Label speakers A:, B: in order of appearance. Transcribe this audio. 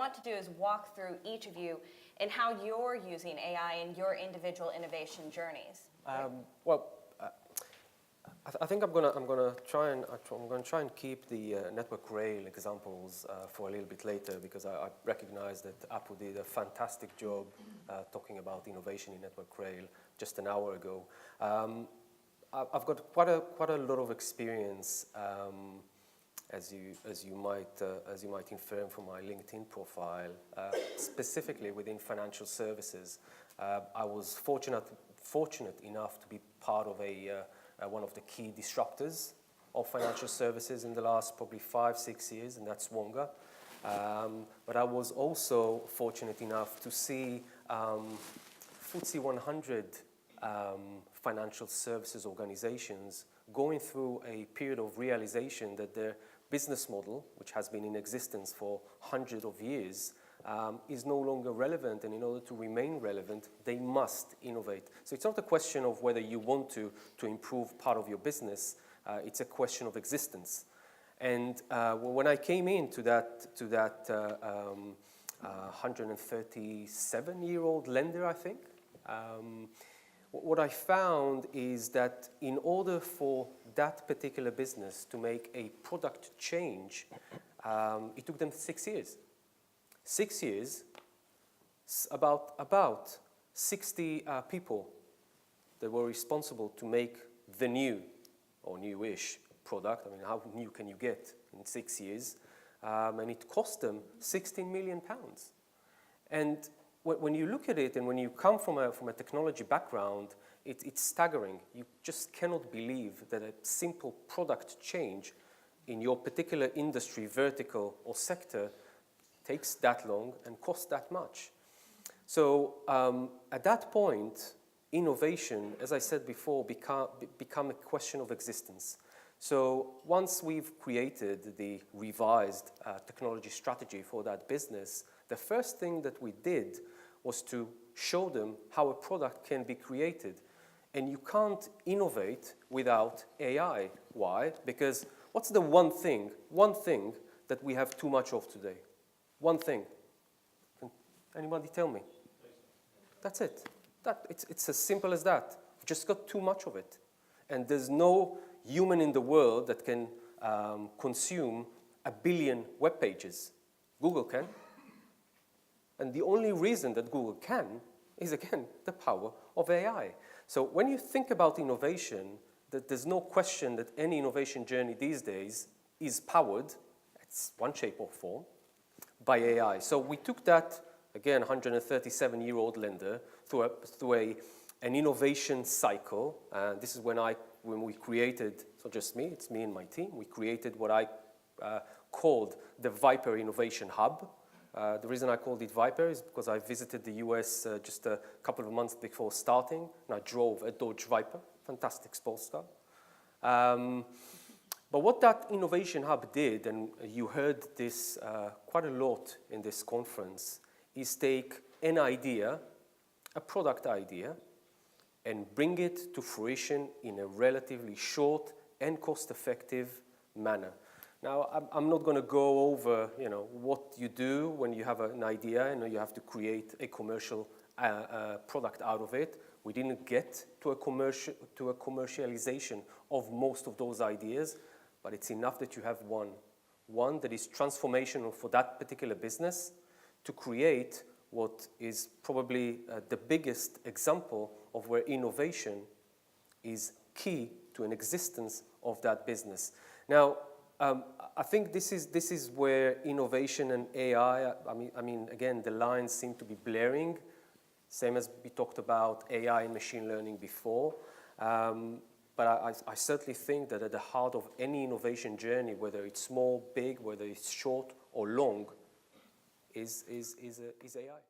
A: want to do is walk through each of you and how you're using AI in your individual innovation journeys.
B: I think I'm gonna try and keep the Network Rail examples for a little bit later, because I recognize that Apu did a fantastic job talking about innovation in Network Rail just an hour ago. I've got quite a lot of experience, as you might infer from my LinkedIn profile, specifically within financial services. I was fortunate enough to be part of one of the key disruptors of financial services in the last probably 5-6 years, and that's Wonga. But I was also fortunate enough to see FTSE 100 financial services organizations going through a period of realization that their business model, which has been in existence for hundreds of years, is no longer relevant, and in order to remain relevant, they must innovate. So it's not a question of whether you want to improve part of your business, it's a question of existence. And when I came into that 137-year-old lender, I think, what I found is that in order for that particular business to make a product change, it took them 6 years. 6 years, about 60 people that were responsible to make the new or newish product. I mean, how new can you get in 6 years? And it cost them £16 million. And when you look at it, and when you come from a technology background, it's staggering. You just cannot believe that a simple product change in your particular industry, vertical, or sector takes that long and costs that much. So at that point, innovation, as I said before, become a question of existence. So once we've created the revised technology strategy for that business, the first thing that we did was to show them how a product can be created. And you can't innovate without AI. Why? Because what's the one thing that we have too much of today? One thing. Can anybody tell me? That's it. It's as simple as that. We've just got too much of it. And there's no human in the world that can consume 1 billion web pages. Google can. And the only reason that Google can is, again, the power of AI. So when you think about innovation, there's no question that any innovation journey these days is powered, it's one shape or form, by AI. So we took that, again, 137-year-old lender through an innovation cycle. This is when we created, it's not just me, it's me and my team, we created what I called the Viper Innovation Hub. The reason I called it Viper is because I visited the US just a couple of months before starting, and I drove a Dodge Viper, fantastic sports car. But what that Innovation Hub did, and you heard this quite a lot in this conference, is take an idea, a product idea, and bring it to fruition in a relatively short and cost-effective manner. Now, I'm not going to go over, what you do when you have an idea and you have to create a commercial product out of it. We didn't get to a commercialization of most of those ideas, but it's enough that you have one that is transformational for that particular business to create what is probably the biggest example of where innovation is key to an existence of that business. Now, I think this is where innovation and AI, I mean, again, the lines seem to be blurring, same as we talked about AI and machine learning before. But I certainly think that at the heart of any innovation journey, whether it's small, big, whether it's short or long, is AI.